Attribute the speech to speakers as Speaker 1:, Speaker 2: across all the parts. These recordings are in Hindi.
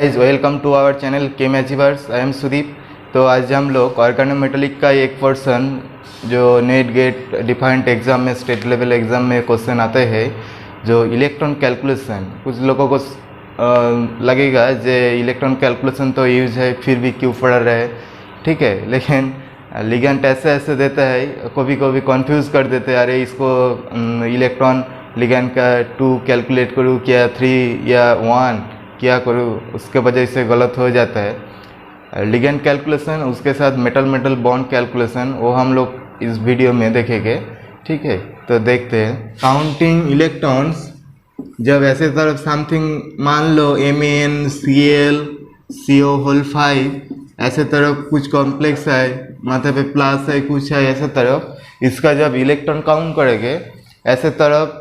Speaker 1: Guys welcome to our channel chem achievers. I am Sudeep. तो आज हम लोग ऑर्गेनोमेटेलिक का एक पर्सन जो नेट गेट डिफाइंड एग्ज़ाम में स्टेट लेवल एग्ज़ाम में क्वेश्चन आते हैं, जो इलेक्ट्रॉन कैलकुलेशन। कुछ लोगों को लगेगा जो इलेक्ट्रॉन कैलकुलेशन तो यूज है, फिर भी क्यों पढ़ रहे हैं, ठीक है। लेकिन लिगेंड ऐसे ऐसे देता है, कभी कभी कंफ्यूज कर देते हैं, अरे इसको इलेक्ट्रॉन लिगेंड का 2 कैलकुलेट करूँ क्या 3 या 1 क्या करूँ, उसके वजह से गलत हो जाता है। लिगेंड कैलकुलेशन उसके साथ मेटल मेटल बॉन्ड कैलकुलेशन वो हम लोग इस वीडियो में देखेंगे, ठीक है। तो देखते हैं काउंटिंग इलेक्ट्रॉन्स। जब ऐसे तरफ समथिंग मान लो MnCl CO होल 5 ऐसे तरफ कुछ कॉम्प्लेक्स है, माथे पे प्लस है, कुछ है ऐसे तरफ, इसका जब इलेक्ट्रॉन काउंट करेंगे ऐसे तरफ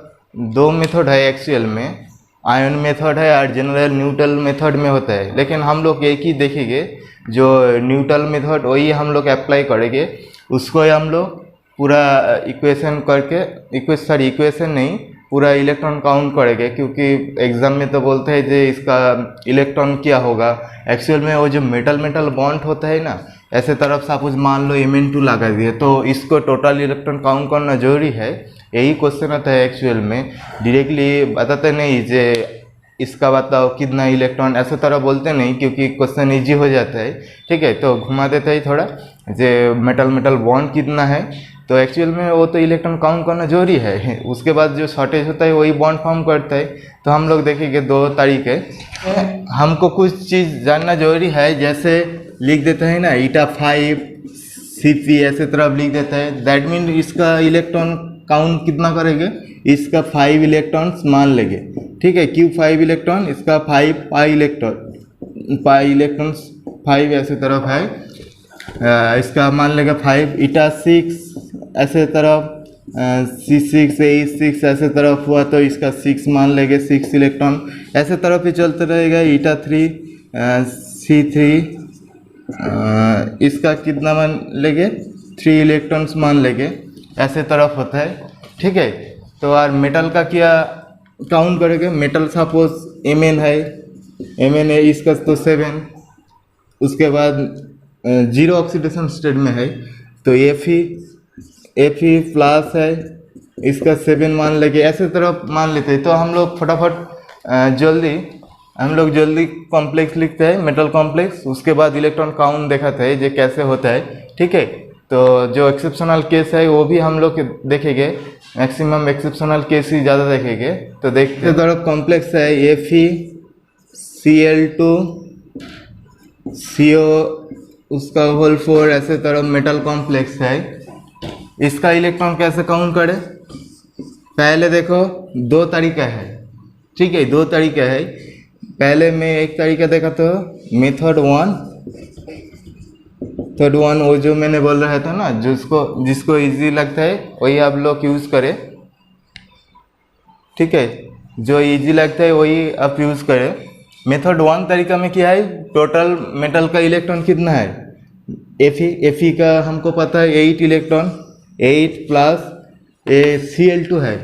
Speaker 1: 2 मेथड है एक्चुअल में, आयन मेथड है और जनरल न्यूट्रल मेथड में होता है। लेकिन हम लोग एक ही देखेंगे, जो न्यूट्रल मेथड वही हम लोग अप्लाई करेंगे, उसको हम लोग पूरा इक्वेशन करके इक्वेशन नहीं, पूरा इलेक्ट्रॉन काउंट करेंगे, क्योंकि एग्जाम में तो बोलते हैं जो इसका इलेक्ट्रॉन क्या होगा। एक्चुअल में वो जो मेटल मेटल बॉन्ड होता है ना, ऐसे तरफ सपोज मान लो Mn2 लगा दिए, तो इसको टोटल इलेक्ट्रॉन काउंट करना जरूरी है। यही क्वेश्चन आता है एक्चुअल में, डायरेक्टली बताते नहीं जे इसका बताओ कितना इलेक्ट्रॉन, ऐसे तरह बोलते नहीं, क्योंकि क्वेश्चन इजी हो जाता है, ठीक है। तो घुमा देते हैं थोड़ा, जे मेटल मेटल बॉन्ड कितना है, तो एक्चुअल में वो तो इलेक्ट्रॉन काउंट करना जरूरी है। उसके बाद जो शॉर्टेज होता है वही बॉन्ड फॉर्म करता है। तो हम लोग देखेंगे 2 तरीके। हमको कुछ चीज़ जानना जरूरी है, जैसे लिख देते हैं ना η5 Cp ऐसे तरफ लिख देता है, दैट मीन इसका इलेक्ट्रॉन काउंट कितना करेंगे, इसका 5 इलेक्ट्रॉन्स मान लेंगे, ठीक है। क्यों 5 इलेक्ट्रॉन, इसका 5 पाई इलेक्ट्रॉन्स 5 ऐसे तरफ है, इसका मान लेगा 5 η6 ऐसे तरफ, C6 A6 ऐसे तरफ हुआ तो इसका 6 मान लेंगे, 6 इलेक्ट्रॉन ऐसे तरफ ही चलते रहेगा। η3 C3 इसका कितना मान लेंगे, 3 इलेक्ट्रॉन्स मान लेंगे, ऐसे तरफ होता है, ठीक है। तो और मेटल का क्या काउंट करेंगे, मेटल सपोज Mn है, Mn है, इसका तो 7, उसके बाद 0 ऑक्सीडेशन स्टेट में है, तो Fe प्लस है, इसका 7 मान लेंगे, ऐसे तरफ मान लेते हैं। तो हम लोग फटाफट जल्दी कॉम्प्लेक्स लिखते हैं, मेटल कॉम्प्लेक्स, उसके बाद इलेक्ट्रॉन काउंट दिखाते हैं जो कैसे होता है, ठीक है। तो जो एक्सेप्शनल केस है वो भी हम लोग देखेंगे, मैक्सिमम एक्सेप्शनल केस ही ज़्यादा देखेंगे। तो देखते तरफ कॉम्प्लेक्स है FeCl2 CO उसका होल 4 ऐसे तरफ मेटल कॉम्प्लेक्स है। इसका इलेक्ट्रॉन कैसे काउंट करें, पहले देखो 2 तरीका है, ठीक है, 2 तरीका है। पहले मैं एक तरीका देखा तो मेथड 1 वो जो मैंने बोल रहा था ना, जिसको इजी लगता है वही आप लोग यूज़ करें, ठीक है। जो इजी लगता है वही आप यूज़ करें। मेथड 1 तरीका में क्या है, टोटल मेटल का इलेक्ट्रॉन कितना है, Fe का हमको पता है 8 इलेक्ट्रॉन, 8 प्लस Cl2 है,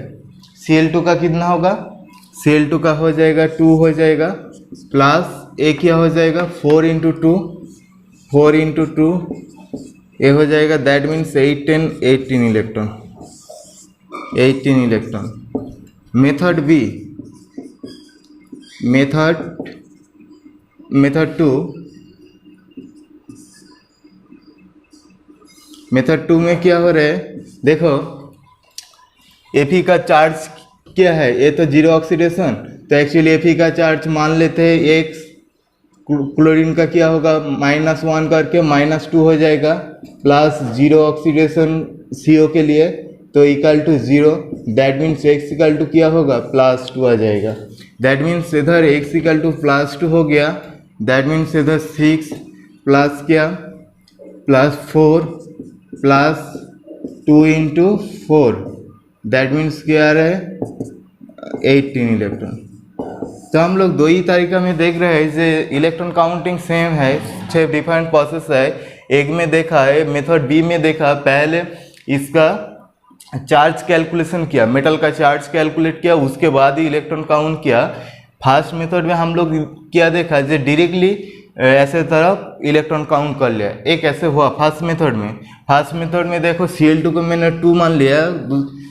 Speaker 1: Cl2 का कितना होगा, Cl2 का हो जाएगा 2 हो जाएगा, प्लस A क्या हो जाएगा 4 इंटू 2 ये हो जाएगा, that means 18 electron. Method B, method 2 में क्या हो रहा है, देखो Fe का चार्ज क्या है, ये तो 0 ऑक्सीडेशन, तो एक्चुअली Fe का चार्ज मान लेते हैं x, क्लोरीन का क्या होगा -1 करके -2 हो जाएगा, प्लस 0 ऑक्सीडेशन CO के लिए तो equal to 0, that means x equal to क्या होगा +2 आ जाएगा। दैट मीन्स इधर x इक्वल टू +2 हो गया, दैट मीन्स इधर 6 प्लस क्या +4 प्लस 2 इंटू 4, दैट मीन्स क्या आ रहा है 18 इलेक्ट्रॉन। तो हम लोग 2 ही तरीका में देख रहे हैं, जो इलेक्ट्रॉन काउंटिंग सेम है, 6 डिफरेंट प्रोसेस है। एक में देखा है, मेथड बी में देखा, पहले इसका चार्ज कैलकुलेशन किया, मेटल का चार्ज कैलकुलेट किया, उसके बाद ही इलेक्ट्रॉन काउंट किया। फर्स्ट मेथड में हम लोग क्या देखा, जो डायरेक्टली ऐसे तरफ इलेक्ट्रॉन काउंट कर लिया, एक ऐसे हुआ फर्स्ट मेथड में। फर्स्ट मेथड में देखो Cl2 को मैंने 2 मान लिया।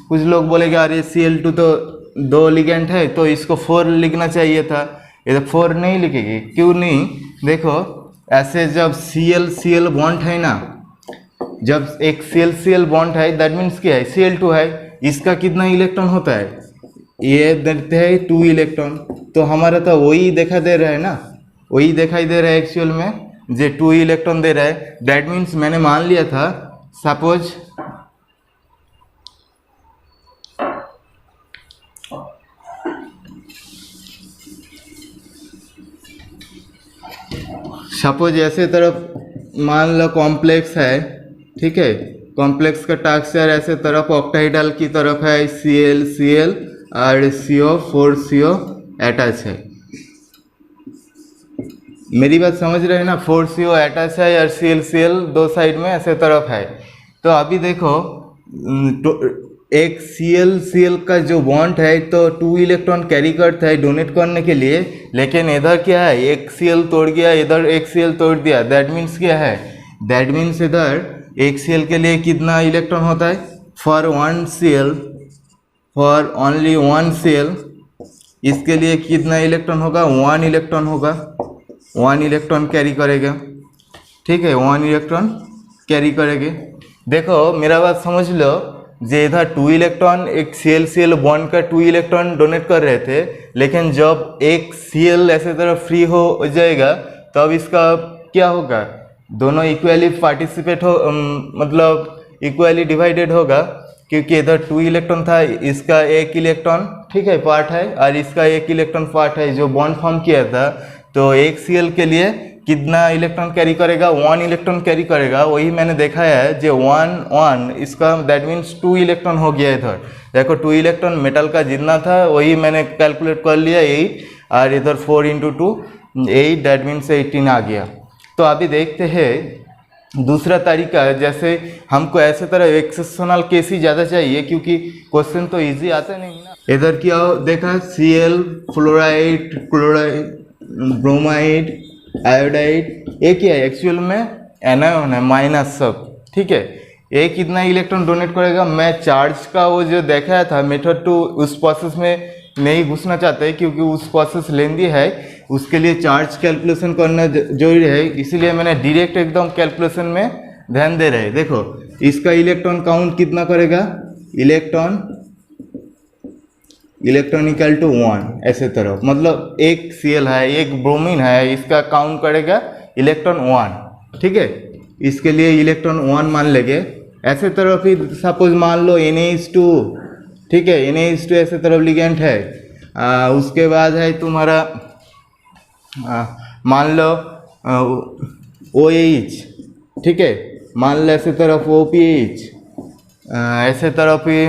Speaker 1: कुछ लोग बोलेंगे अरे Cl2 तो 2 लिगेंड है तो इसको 4 लिखना चाहिए था, ये तो 4 नहीं लिखेगी। क्यों नहीं, देखो ऐसे जब Cl बॉन्ड है ना, जब एक Cl बॉन्ड है दैट मीन्स क्या है, Cl2 है, इसका कितना इलेक्ट्रॉन होता है, ये देते हैं 2 इलेक्ट्रॉन। तो हमारा तो वही दिखा दे रहा है ना, वही दिखाई दे रहा है एक्चुअल में, जो 2 इलेक्ट्रॉन दे रहा है। दैट मीन्स मैंने मान लिया था सपोज ऐसे तरफ मान लो कॉम्प्लेक्स है, ठीक है, कॉम्प्लेक्स का स्ट्रक्चर ऐसे तरफ ऑक्टाहेड्रल की तरफ है, Cl और CO 4CO अटैच है। मेरी बात समझ रहे हैं ना, 4CO अटैच है और Cl दो साइड में ऐसे तरफ है। तो अभी देखो एक Cl का जो बॉन्ड है तो 2 इलेक्ट्रॉन कैरी करता है डोनेट करने के लिए, लेकिन इधर क्या है, एक Cl तोड़ गया, इधर एक Cl तोड़ दिया। दैट मीन्स क्या है, दैट मीन्स इधर एक Cl के लिए कितना इलेक्ट्रॉन होता है, फॉर ओनली 1 Cl इसके लिए कितना इलेक्ट्रॉन होगा, 1 इलेक्ट्रॉन होगा, 1 इलेक्ट्रॉन कैरी करेगा, ठीक है, 1 इलेक्ट्रॉन कैरी करेंगे। देखो मेरा बात समझ लो, जो इधर 2 इलेक्ट्रॉन एक Cl बॉन्ड का 2 इलेक्ट्रॉन डोनेट कर रहे थे, लेकिन जब एक Cl ऐसे तरफ फ्री हो जाएगा तब इसका क्या होगा, दोनों इक्वली पार्टिसिपेट हो, मतलब इक्वली डिवाइडेड होगा, क्योंकि इधर 2 इलेक्ट्रॉन था, इसका 1 इलेक्ट्रॉन, ठीक है, पार्ट है, और इसका 1 इलेक्ट्रॉन पार्ट है जो बॉन्ड फॉर्म किया था। तो एक Cl के लिए कितना इलेक्ट्रॉन कैरी करेगा, 1 इलेक्ट्रॉन कैरी करेगा। वही मैंने देखा है जो 1 इसका दैट मीन्स 2 इलेक्ट्रॉन हो गया इधर। देखो 2 इलेक्ट्रॉन मेटल का जितना था वही मैंने कैलकुलेट कर लिया 8, और इधर 4 × 2 8, दैट मीन्स 18 आ गया। तो अभी देखते हैं दूसरा तरीका, जैसे हमको ऐसे तरह एक्सेप्शनल केस ही ज़्यादा चाहिए क्योंकि क्वेश्चन तो इजी आता नहीं ना। इधर क्या देखा, Cl, fluoride, chloride, bromide, iodide, ये क्या है एक्चुअल में एनायन है, माइनस सब, ठीक है। ये कितना इलेक्ट्रॉन डोनेट करेगा, मैं चार्ज का वो जो देखा था मेथड 2 उस प्रोसेस में नहीं घुसना चाहते क्योंकि उस प्रोसेस लेंदी है, उसके लिए चार्ज कैलकुलेशन करना जरूरी है, इसीलिए मैंने डायरेक्ट एकदम कैलकुलेशन में ध्यान दे रहे। देखो इसका इलेक्ट्रॉन काउंट कितना करेगा, इलेक्ट्रॉन इक्वल टू 1 ऐसे तरफ, मतलब एक Cl है, एक ब्रोमीन है, इसका काउंट करेगा इलेक्ट्रॉन 1, ठीक है, इसके लिए इलेक्ट्रॉन 1 मान लेंगे। ऐसे तरफ ही सपोज मान लो NaH2, ठीक है, NaH2 ऐसे तरफ लिगेंड है। उसके बाद है तुम्हारा मान लो OH, ठीक है, मान लो ऐसे तरफ OPH, ऐसे तरफ ही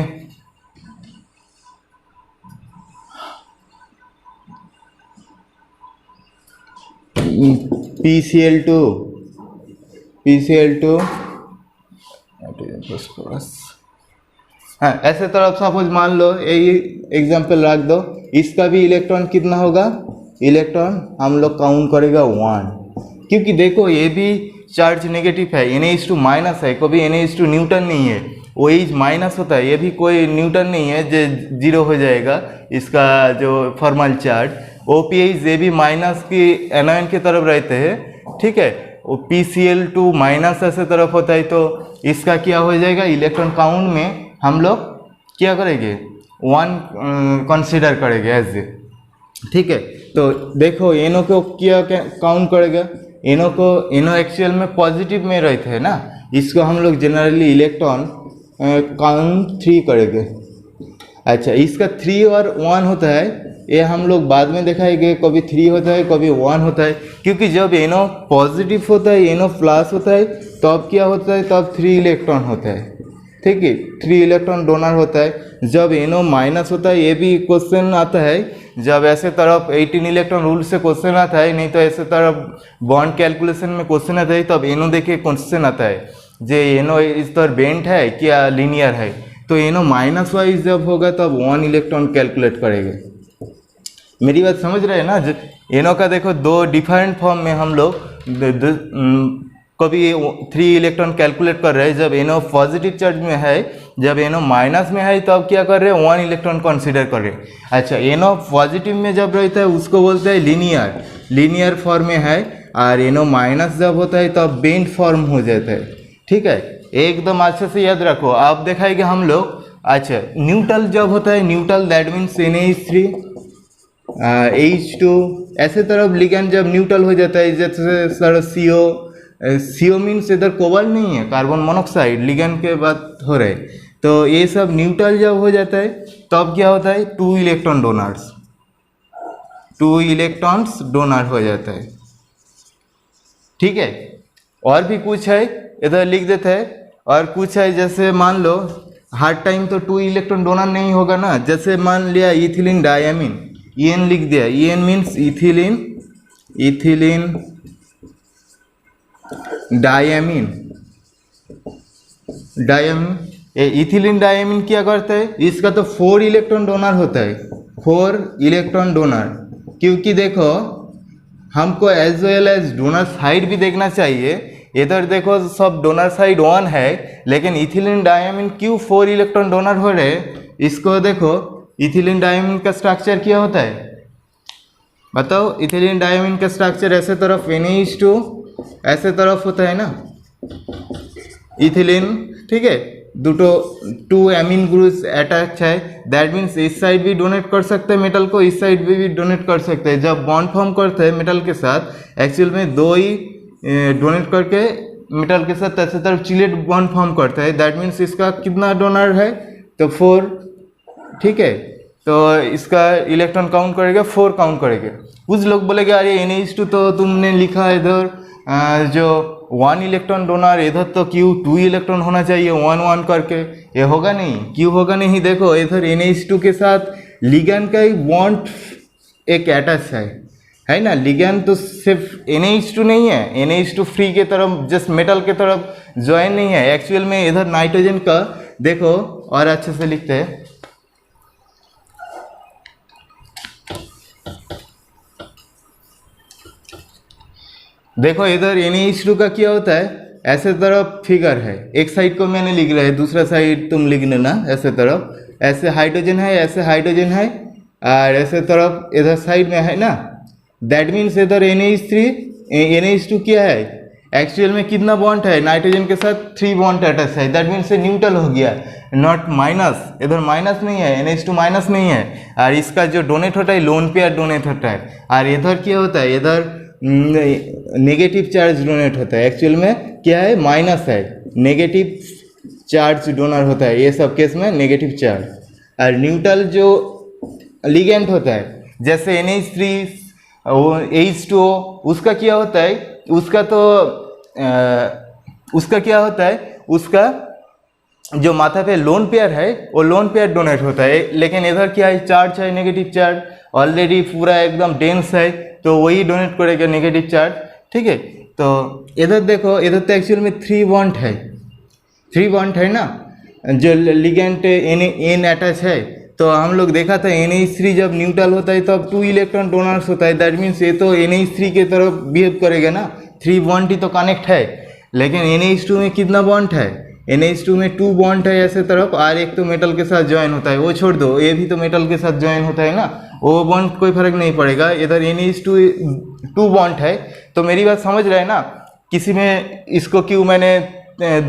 Speaker 1: PCl2, हाँ, ऐसे तरफ सपोज मान लो, यही एग्जांपल रख दो, इसका भी इलेक्ट्रॉन कितना होगा, इलेक्ट्रॉन हम लोग काउंट करेगा 1, क्योंकि देखो ये भी चार्ज नेगेटिव है, NaH2 माइनस है, कभी NaH2 न्यूटन नहीं है, OH माइनस होता है, ये भी कोई न्यूटन नहीं है जो 0 हो जाएगा इसका जो फॉर्मल चार्ज। OPH ये भी माइनस की एनायन की तरफ रहते हैं, ठीक है, PCl2 माइनस ऐसे तरफ होता है, तो इसका क्या हो जाएगा, इलेक्ट्रॉन काउंट में हम लोग क्या करेंगे, 1 कंसीडर करेंगे एज ए, ठीक है। तो देखो NO को क्या काउंट करेगा, NO एक्चुअल में पॉजिटिव में रहते हैं ना, इसको हम लोग जनरली इलेक्ट्रॉन काउंट 3 करेंगे। अच्छा, इसका 3 और 1 होता है, ये हम लोग बाद में दिखाएंगे, कभी 3 होता है कभी 1 होता है, क्योंकि जब NO पॉजिटिव होता है, NO प्लस होता है, तब क्या होता है, तब 3 इलेक्ट्रॉन होता है, ठीक है, 3 इलेक्ट्रॉन डोनर होता है। जब NO माइनस होता है, ये भी क्वेश्चन आता है, जब ऐसे तरफ 18 इलेक्ट्रॉन रूल से क्वेश्चन आता है, नहीं तो ऐसे तरफ बॉन्ड कैलकुलेशन में क्वेश्चन आता है, तब NO देखे क्वेश्चन आता है, जे NO इस तरह बेंट है क्या लीनियर है। तो NO माइनस वाइज जब होगा तब 1 इलेक्ट्रॉन कैलकुलेट करेंगे। मेरी बात समझ रहे हैं ना। एनो का देखो दो डिफरेंट फॉर्म में हम लोग कभी 3 इलेक्ट्रॉन कैलकुलेट कर रहे हैं। जब एनो पॉजिटिव चार्ज में है, जब एनो माइनस में है, तब क्या कर रहे हैं, 1 इलेक्ट्रॉन कंसीडर कर रहे हैं। अच्छा, एनो पॉजिटिव में जब रहता है उसको बोलते हैं लीनियर फॉर्म में है, और एनो माइनस जब होता है तब बेंड फॉर्म हो जाता है। ठीक है, एकदम अच्छे से याद रखो। आप दिखाएंगे हम लोग। अच्छा, न्यूट्रल जब होता है, neutral that means NH3 H2, ऐसे तरफ लिगैंड जब न्यूट्रल हो जाता है, जैसे सर CO मीन्स इधर कोबाल्ट नहीं है, कार्बन मोनोक्साइड लिगैंड के बात हो रहे। तो ये सब न्यूट्रल जब हो जाता है तब क्या होता है, 2 इलेक्ट्रॉन डोनर हो जाता है। ठीक है, और भी कुछ है इधर लिख देते हैं। और कुछ है, जैसे मान लो हर टाइम तो 2 इलेक्ट्रॉन डोनर नहीं होगा ना। जैसे मान लिया इथिलीन डायमीन, EN लिख दिया। EN means ethylene diamine. Ethylene diamine क्या करता है, इसका तो 4 इलेक्ट्रॉन डोनर होता है, 4 इलेक्ट्रॉन डोनर। क्योंकि देखो हमको as well as donor side भी देखना चाहिए। इधर देखो सब डोनर साइड 1 है, लेकिन इथिलीन डायमीन क्यों 4 इलेक्ट्रॉन डोनर हो रहे, इसको देखो। इथिलीन डायमीन का स्ट्रक्चर क्या होता है बताओ। इथिलीन डायमीन का स्ट्रक्चर ऐसे तरफ NH2, ऐसे तरफ होता है ना इथिलीन। ठीक है, टू एमीन ग्रुप्स अटैच है, दैट मीन्स इस साइड भी डोनेट कर सकते हैं मेटल को, इस साइड भी डोनेट कर सकते हैं। जब बॉन्ड फॉर्म करते हैं मेटल के साथ, एक्चुअल में 2 ही डोनेट करके मेटल के साथ ऐसे तरफ चिलेट बॉन्ड फॉर्म करता है। दैट मीन्स इसका कितना डोनर है, तो 4। ठीक है, तो इसका इलेक्ट्रॉन काउंट करेगा, 4 काउंट करेगा। कुछ लोग बोलेंगे अरे NH2 तो तुमने लिखा है इधर जो 1 इलेक्ट्रॉन डोनर, इधर तो क्यों 2 इलेक्ट्रॉन होना चाहिए 1-1 करके। ये होगा नहीं, क्यों होगा नहीं, देखो इधर NH2 के साथ लिगैंड का ही बॉन्ड एक अटैच है ना। लिगैंड तो सिर्फ NH2 नहीं है, NH2 फ्री के तरफ जस्ट मेटल के तरफ ज्वाइन नहीं है। एक्चुअल में इधर नाइट्रोजन का देखो, और अच्छे से लिखते हैं। देखो इधर NH2 का क्या होता है, ऐसे तरफ फिगर है, एक साइड को मैंने लिख रहा है, दूसरा साइड तुम लिख लेना। ऐसे तरफ ऐसे हाइड्रोजन है, ऐसे हाइड्रोजन है, और ऐसे तरफ इधर साइड में है ना। दैट मीन्स इधर NH2 क्या है, एक्चुअल में कितना बॉन्ड है, नाइट्रोजन के साथ 3 बॉन्ड अटैच है। दैट मीन्स न्यूट्रल हो गया, नॉट माइनस। इधर माइनस नहीं है, NH2 माइनस नहीं है। और इसका जो डोनेट होता है लोन पेयर डोनेट होता है। और इधर क्या होता है, इधर नेगेटिव चार्ज डोनेट होता है। एक्चुअल में क्या है, माइनस है, नेगेटिव चार्ज डोनर होता है। ये सब केस में नेगेटिव चार्ज। और न्यूट्रल जो लिगेंड होता है, जैसे NH3 H2O, उसका क्या होता है, उसका क्या होता है, उसका जो माथा पे लोन पेयर है वो लोन पेयर डोनेट होता है। लेकिन इधर क्या है, चार्ज है, नेगेटिव चार्ज ऑलरेडी पूरा एकदम डेंस है, तो वही डोनेट करेगा नेगेटिव चार्ज। ठीक है, तो इधर देखो, इधर तो एक्चुअल में 3 बॉन्ड है, 3 बॉन्ड है ना। जो लिगेंड N अटैच है, तो हम लोग देखा था NH3 जब न्यूट्रल होता है तब 2 इलेक्ट्रॉन डोनर्स होता है। दैट मीन्स ये तो NH3 के तरफ बिहेव करेगा ना, 3 बॉन्ड ही तो कनेक्ट है। लेकिन NH2 में कितना बॉन्ड है, NH2 में 2 बॉन्ड है ऐसे तरफ, और एक तो मेटल के साथ ज्वाइन होता है। वो छोड़ दो, ये भी तो मेटल के साथ ज्वाइन होता है ना, वो बॉन्ड कोई फर्क नहीं पड़ेगा। इधर NH2 2 बॉन्ड है। तो मेरी बात समझ रहे हैं ना। किसी में इसको क्यों मैंने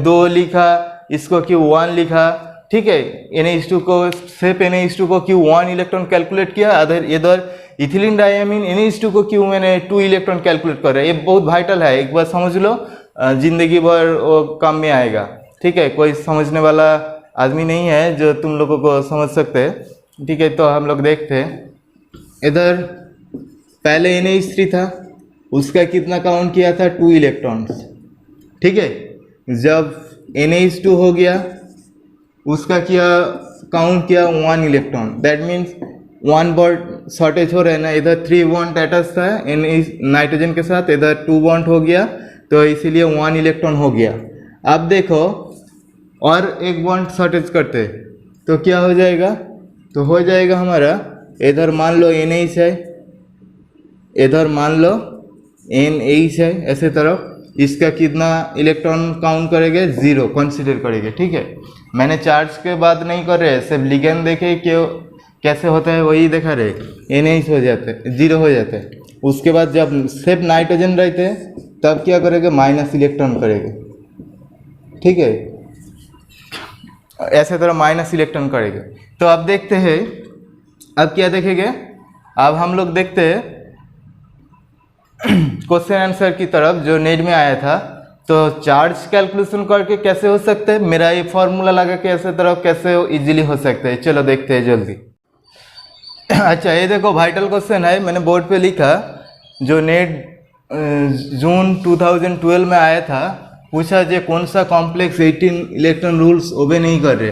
Speaker 1: 2 लिखा, इसको क्यों 1 लिखा। ठीक है, NH2 को सिर्फ NH2 को क्यों 1 इलेक्ट्रॉन कैलकुलेट किया। इधर इथिलीन डायमीन NH2 को क्यों मैंने 2 इलेक्ट्रॉन कैलकुलेट कर रहा है। ये बहुत वाइटल है, एक बार समझ लो, जिंदगी भर वो काम में आएगा। ठीक है, कोई समझने वाला आदमी नहीं है जो तुम लोगों को समझ सकते हैं। ठीक है, तो हम लोग देखते हैं। इधर पहले NH3 था, उसका कितना काउंट किया था, 2 इलेक्ट्रॉन्स। ठीक है, जब NH2 हो गया, उसका क्या काउंट किया, 1 electron. That means 1 bond shortage हो रहा है ना। इधर 3 बॉन्ड अटैच था नाइट्रोजन के साथ, इधर 2 बॉन्ड हो गया, तो इसीलिए 1 इलेक्ट्रॉन हो गया। अब देखो, और एक बॉन्ड शॉर्टेज करते तो क्या हो जाएगा, तो हो जाएगा हमारा इधर मान लो NH है, इधर मान लो NH है, ऐसे तरफ इसका कितना इलेक्ट्रॉन काउंट करेंगे, 0 कंसीडर करेंगे। ठीक है, मैंने चार्ज के बात नहीं कर रहे, सिर्फ लिगेंड देखे क्यों कैसे होता है वही देखा रहे, NH हो जाते हैं, 0 हो जाते हैं। उसके बाद जब सिर्फ नाइट्रोजन रहते हैं तब क्या करेंगे, माइनस इलेक्ट्रॉन करेंगे। ठीक है, ऐसे तरह माइनस इलेक्ट्रॉन करेंगे। तो अब देखते हैं, अब क्या देखेंगे, अब हम लोग देखते हैं क्वेश्चन आंसर की तरफ जो नेट में आया था। तो चार्ज कैलकुलेशन करके कैसे हो सकते हैं, मेरा ये फॉर्मूला लगा के ऐसे तरफ कैसे इजीली हो सकते हैं, चलो देखते हैं जल्दी। अच्छा, ये देखो वाइटल क्वेश्चन है, मैंने बोर्ड पे लिखा, जो नेट जून 2012 में आया था। पूछा जो कौन सा कॉम्प्लेक्स 18 इलेक्ट्रॉन रूल्स ओबे नहीं कर रहे।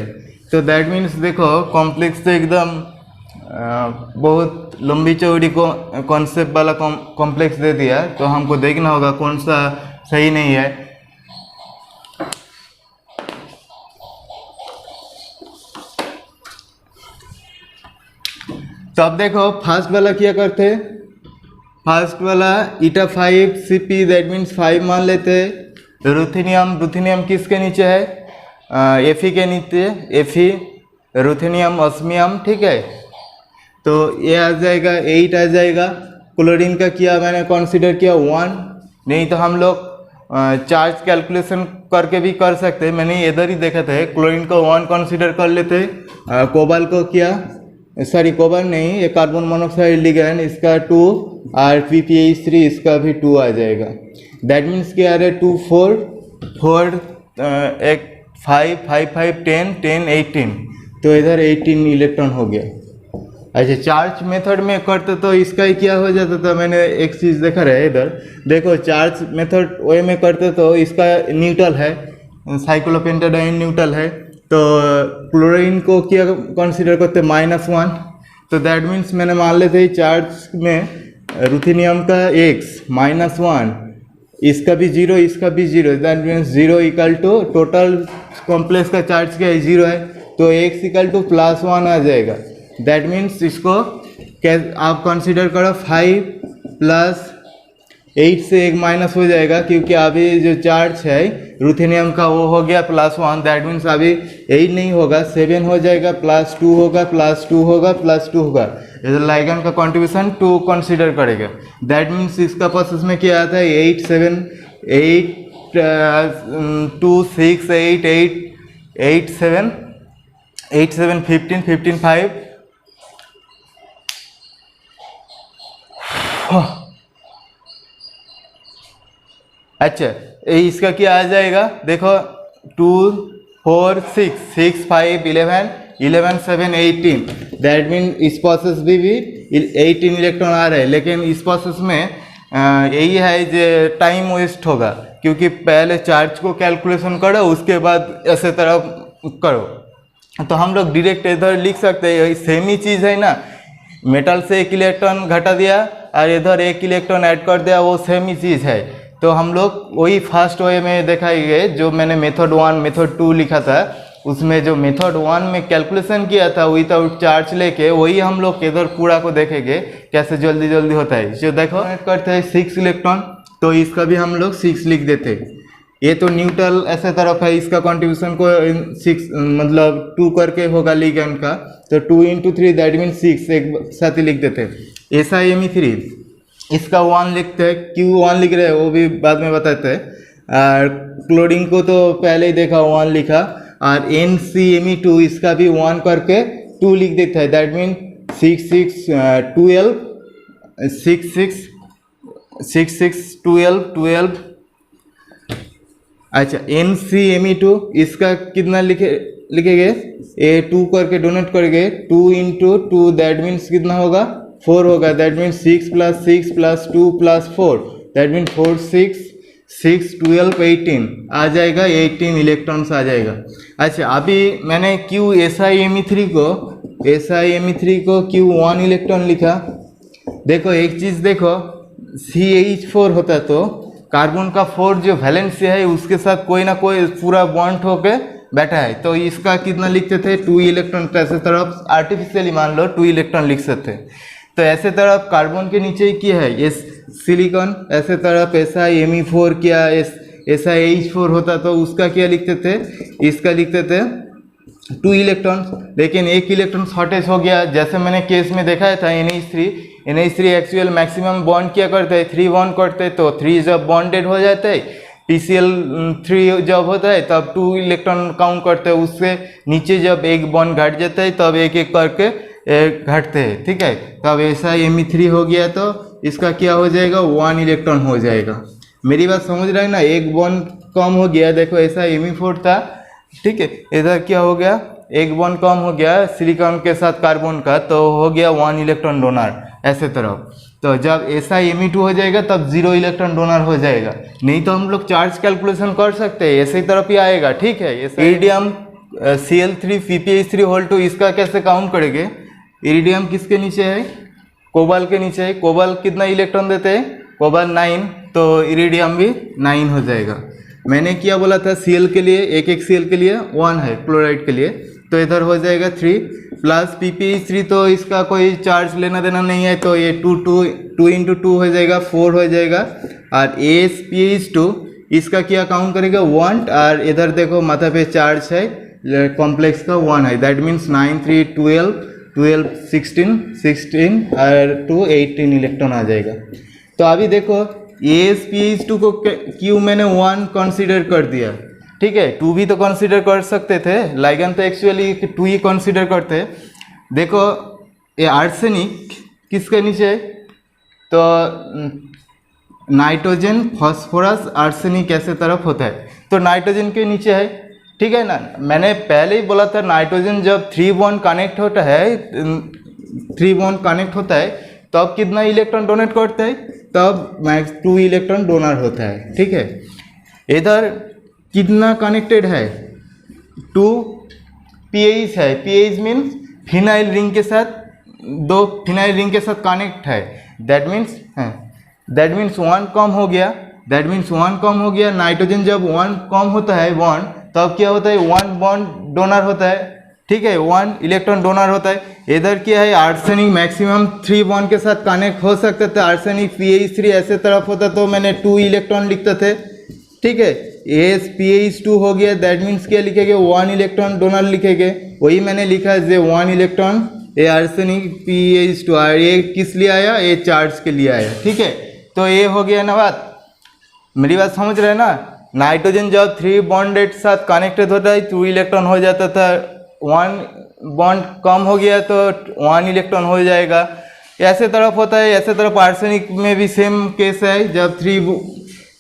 Speaker 1: तो दैट मीन्स देखो कॉम्प्लेक्स तो एकदम बहुत लंबी चौड़ी को कॉन्सेप्ट वाला कॉम्प्लेक्स दे दिया, तो हमको देखना होगा कौन सा सही नहीं है। तो अब देखो फर्स्ट वाला क्या करते, फर्स्ट वाला ईटा 5 Cp दैट मीन्स 5 मान लेते हैं। रुथेनियम, रुथेनियम किसके नीचे है, Fe के नीचे, Fe रुथेनियम ऑस्मियम। ठीक है, तो ये आ जाएगा 8 आ जाएगा। क्लोरीन का किया मैंने कंसीडर किया 1, नहीं तो हम लोग चार्ज कैलकुलेशन करके भी कर सकते हैं, मैंने इधर ही देखा था। क्लोरीन को 1 कंसीडर कर लेते, कोबाल को किया, सॉरी कोबाल नहीं, ये कार्बन मोनोऑक्साइड लिगेंड, इसका 2 और PPH3 इसका भी 2 आ जाएगा। दैट मीन्स क्या आ रहा है, 2 4 4 एक 5 5 5 10 10 18, तो इधर 18 इलेक्ट्रॉन हो गया। अच्छा, चार्ज मेथड में करते तो इसका ही क्या हो जाता था, मैंने एक चीज़ देखा रहा इधर देखो, चार्ज मेथड वे में करते तो इसका न्यूट्रल है, साइक्लोपेंटाडाइन न्यूट्रल है, तो क्लोरीन को क्या कंसीडर करते -1। तो दैट मीन्स मैंने मान लेते ही चार्ज में रुथेनियम का x -1, इसका भी 0, इसका भी 0, that means 0 equal to total complex का चार्ज क्या है, 0 है, तो x इक्वल टू +1 आ जाएगा। दैट मीन्स इसको आप कंसीडर करो 5 + 8 से एक माइनस हो जाएगा, क्योंकि अभी जो चार्ज है रुथेनियम का वो हो गया +1, दैट मीन्स अभी 8 नहीं होगा, 7 हो जाएगा, +2 होगा, +2 होगा, +2 होगा। इधर लाइगैंड का कंट्रीब्यूशन 2 कंसीडर करेगा। दैट मीन्स इसका प्रोसेस में क्या आता है, 8 7 8 2 6 8 8 8 7 8 7 15 15 5 अच्छा, इसका क्या आ जाएगा, देखो 2 4 6 6 5 11 11 7 18, दैट मीन इस प्रोसेस भी 18 इलेक्ट्रॉन आ रहे हैं। लेकिन इस प्रोसेस में यही है जो टाइम वेस्ट होगा, क्योंकि पहले चार्ज को कैलकुलेशन करो, उसके बाद ऐसे तरह करो। तो हम लोग डायरेक्ट इधर लिख सकते हैं, सेम ही चीज़ है ना, मेटल से 1 इलेक्ट्रॉन घटा दिया और इधर 1 इलेक्ट्रॉन ऐड कर दिया, वो सेम ही चीज़ है। तो हम लोग वही फर्स्ट वे में दिखाएंगे, जो मैंने मेथड 1 मेथड 2 लिखा था, उसमें जो मेथड 1 में कैलकुलेशन किया था विदाउट चार्ज लेके, वही हम लोग इधर पूरा को देखेंगे कैसे जल्दी जल्दी होता है। जो देखो करते हैं 6 इलेक्ट्रॉन, तो इसका भी हम लोग 6 लिख देते हैं। ये तो न्यूट्रल ऐसे तरफ है, इसका कंट्रीब्यूशन को 6 मतलब 2 करके होगा लिगेंड का, तो 2 × 3 दैट मीन 6 एक साथ ही लिख देते हैं। SiMe3 इसका 1 लिखते हैं, क्यों 1 लिख रहे हैं वो भी बाद में बताते हैं। और क्लोरीन को तो पहले ही देखा 1 लिखा, और NCMe2 इसका भी 1 करके 2 लिख देता है, दैट मीन 6 6 12 6 6 6 6 12 12। अच्छा, NCMe2 इसका कितना लिखेंगे, ये 2 करके डोनेट करेंगे, 2 × 2 दैट मीन्स कितना होगा, 4 होगा, दैट मीन्स 6 + 6 + 2 + 4, दैट मीन 4 6 6 12 18 आ जाएगा, 18 इलेक्ट्रॉन्स आ जाएगा। अच्छा, अभी मैंने SiMe3 को Q1 इलेक्ट्रॉन लिखा। देखो एक चीज़ देखो, CH4 होता तो कार्बन का 4 जो वैलेंस है उसके साथ कोई ना कोई पूरा बॉन्ड होके बैठा है, तो इसका कितना लिखते थे 2 इलेक्ट्रॉन, ऐसे तरफ आर्टिफिशियली मान लो 2 इलेक्ट्रॉन लिख सकते हैं। तो ऐसे तरफ कार्बन के नीचे क्या है ये सिलिकॉन, ऐसे तरफ ऐसा Me4 क्या ऐसा H4 होता तो उसका क्या लिखते थे, इसका लिखते थे 2 इलेक्ट्रॉन। लेकिन एक इलेक्ट्रॉन शॉर्टेज हो गया, जैसे मैंने केस में दिखाया था NH3 एक्चुअल मैक्सिमम बॉन्ड क्या करते हैं 3 बॉन्ड करते हैं, तो 3 जब बॉन्डेड हो जाता है PCl3 जब होता है तब 2 इलेक्ट्रॉन काउंट करते हैं, उससे नीचे जब एक बॉन्ड घट जाता है तब एक एक करके घटते हैं, ठीक है। तब ऐसा Me3 हो गया तो इसका क्या हो जाएगा 1 इलेक्ट्रॉन हो जाएगा। मेरी बात समझ रहे हैं ना, एक बॉन्ड कम हो गया, देखो ऐसा Me4 था, ठीक है, इधर क्या हो गया एक बॉन्ड कम हो गया सिलिकॉन के साथ कार्बन का, तो हो गया 1 इलेक्ट्रॉन डोनर ऐसे तरफ। तो जब ऐसा Me2 हो जाएगा तब 0 इलेक्ट्रॉन डोनर हो जाएगा। नहीं तो हम लोग चार्ज कैलकुलेशन कर सकते हैं, ऐसे ही तरफ ही आएगा, ठीक है। इरिडियम Cl3 PpH3 इसका कैसे काउंट करेंगे, इरिडियम किसके नीचे है कोबाल के नीचे है, कोबाल कितना इलेक्ट्रॉन देते हैं कोबाल 9, तो इरिडियम भी 9 हो जाएगा। मैंने क्या बोला था Cl के लिए एक Cl के लिए 1 है, क्लोराइड के लिए, तो इधर हो जाएगा 3 प्लस PpH3, तो इसका कोई चार्ज लेना देना नहीं है, तो ये 2 इंटू 2 हो जाएगा 4 हो जाएगा। और AsPH2 इसका क्या काउंट करेगा 1, और इधर देखो माथा पे चार्ज है कॉम्प्लेक्स का 1 है, दैट मीन्स 9 3 12 16 और 2 18 इलेक्ट्रॉन आ जाएगा। तो अभी देखो AsPH2 को क्यों मैंने 1 कंसीडर कर दिया, ठीक है, 2 भी तो कंसीडर कर सकते थे, लाइगैंड तो एक्चुअली 2 ही कंसीडर करते हैं। देखो ये आर्सेनिक किसके नीचे है, तो नाइट्रोजन फॉस्फोरस आर्सेनिक ऐसे तरफ होता है, तो नाइट्रोजन के नीचे है, ठीक है ना। मैंने पहले ही बोला था नाइट्रोजन जब 3 बॉन्ड कनेक्ट होता है तब कितना इलेक्ट्रॉन डोनेट करता है, तब मैक्स 2 इलेक्ट्रॉन डोनर होता है, ठीक है। इधर कितना कनेक्टेड है 2 pH है, pH मीन्स फिनाइल रिंग के साथ 2 फिनाइल रिंग के साथ कनेक्ट है, दैट मीन्स 1 कम हो गया, नाइट्रोजन जब 1 कम होता है बॉन्ड तब क्या होता है 1 बॉन्ड डोनर होता है, ठीक है, 1 इलेक्ट्रॉन डोनर होता है। इधर क्या है आर्सेनिक मैक्सिमम 3 बॉन्ड के साथ कनेक्ट हो सकते थे, आर्सेनिक PH3 ऐसे तरफ होता तो मैंने 2 इलेक्ट्रॉन लिखते थे, ठीक है। AsPH2 हो गया, दैट मीन्स क्या लिखेंगे 1 इलेक्ट्रॉन डोनर लिखेंगे, वही मैंने लिखा है जे 1 इलेक्ट्रॉन ये आर्सेनिक PH2, और ये किस लिए आया ये चार्ज के लिए आया, ठीक है। तो ये हो गया ना बात, मेरी बात समझ रहे हैं ना। नाइट्रोजन जब 3 बॉन्डेड साथ कनेक्टेड होता है 2 इलेक्ट्रॉन हो जाता था, 1 बॉन्ड कम हो गया तो 1 इलेक्ट्रॉन हो जाएगा, ऐसे तरफ होता है। ऐसे तरफ आर्सेनिक में भी सेम केस है, जब 3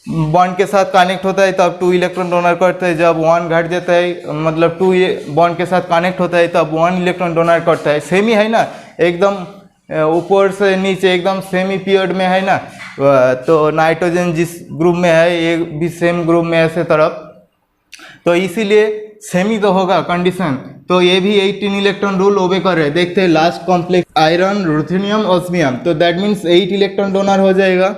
Speaker 1: बॉन्ड के साथ कनेक्ट होता है तब 2 इलेक्ट्रॉन डोनर करता है, जब 1 घट जाता है मतलब 2 बॉन्ड के साथ कनेक्ट होता है तब 1 इलेक्ट्रॉन डोनर करता है। सेम ही है ना, एकदम ऊपर से नीचे एकदम सेम ही पीरियड में है ना। तो नाइट्रोजन जिस ग्रुप में है ये भी सेम ग्रुप में ऐसे तरफ, तो इसीलिए सेम ही तो होगा कंडीशन। तो ये भी 18 इलेक्ट्रॉन रूल ओबे कर रहे हैं। देखते हैं last complex iron ruthenium osmium, तो दैट मीन्स 8 इलेक्ट्रॉन डोनर हो जाएगा।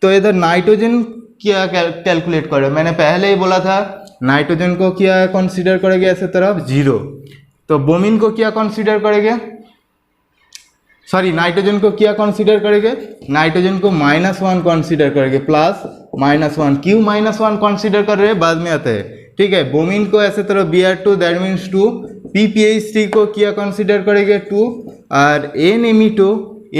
Speaker 1: तो इधर नाइट्रोजन क्या कैलकुलेट करें, मैंने पहले ही बोला था नाइट्रोजन को क्या कंसीडर करेंगे ऐसे तरफ 0, तो ब्रोमीन को क्या कंसीडर करेंगे, सॉरी नाइट्रोजन को क्या कंसीडर करेंगे, नाइट्रोजन को -1 कंसीडर करेंगे, प्लस -1। क्यों -1 कंसीडर कर रहे हैं बाद में आते हैं, ठीक है। ब्रोमीन को ऐसे तरफ Br2 दैट मीन्स 2, PpH3 को क्या कंसीडर करेंगे 2, और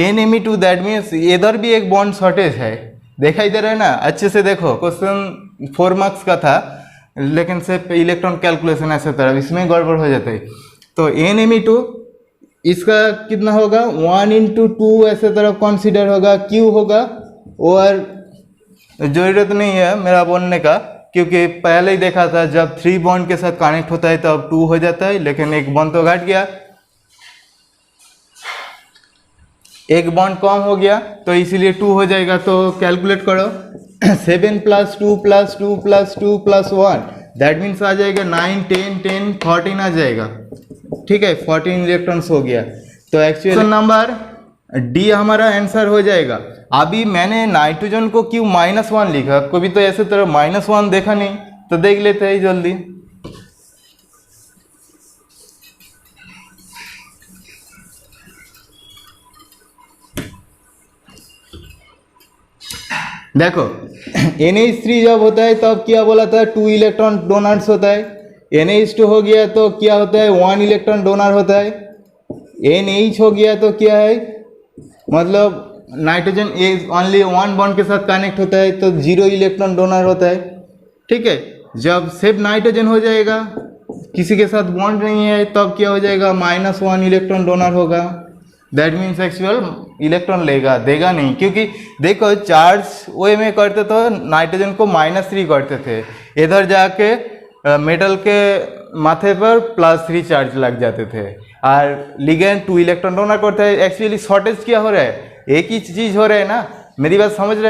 Speaker 1: NMe2 दैट मीन्स इधर भी एक बॉन्ड शॉर्टेज है, दिखाई दे रहा है ना, अच्छे से देखो क्वेश्चन 4 मार्क्स का था लेकिन सिर्फ इलेक्ट्रॉन कैलकुलेशन ऐसे तरफ इसमें गड़बड़ हो जाता है। तो NMe2 इसका कितना होगा 1 इंटू 2 ऐसे तरफ कंसीडर होगा, क्यों होगा और जरूरत नहीं है मेरा बोलने का, क्योंकि पहले ही देखा था जब 3 बॉन्ड के साथ कनेक्ट होता है तब 2 हो जाता है, लेकिन एक बॉन्ड तो घट गया, एक बॉन्ड कम हो गया तो इसीलिए 2 हो जाएगा। तो कैलकुलेट करो 7 + 2 + 2 + 2 + 1 दैट मीन्स आ जाएगा 9 10 10 14 आ जाएगा, ठीक है, 14 इलेक्ट्रॉन्स हो गया। तो एक्चुअल नंबर डी हमारा आंसर हो जाएगा। अभी मैंने नाइट्रोजन को क्यों -1 लिखा, कभी तो ऐसे तरह -1 देखा नहीं, तो देख लेते हैं जल्दी। देखो NH3 जब होता है तब क्या बोला था, 2 इलेक्ट्रॉन डोनर्स होता है। NH2 हो गया तो क्या होता है, 1 इलेक्ट्रॉन डोनर होता है। NH हो गया तो क्या है, मतलब नाइट्रोजन इज ओनली 1 बॉन्ड के साथ कनेक्ट होता है तो 0 इलेक्ट्रॉन डोनर होता है। ठीक है, जब सिर्फ नाइट्रोजन हो जाएगा, किसी के साथ बॉन्ड नहीं है, तब क्या हो जाएगा, -1 इलेक्ट्रॉन डोनर होगा। दैट मीन्स एक्चुअल इलेक्ट्रॉन लेगा, देगा नहीं, क्योंकि देखो चार्ज वे में करते तो नाइट्रोजन को -3 करते थे, इधर जाके मेटल के माथे पर +3 चार्ज लग जाते थे, और लिगेंड 2 इलेक्ट्रॉन डोनर करता है। एक्चुअली शॉर्टेज क्या हो रहा है, एक ही चीज़ हो रहा है ना, मेरी बात समझ रहे हैं।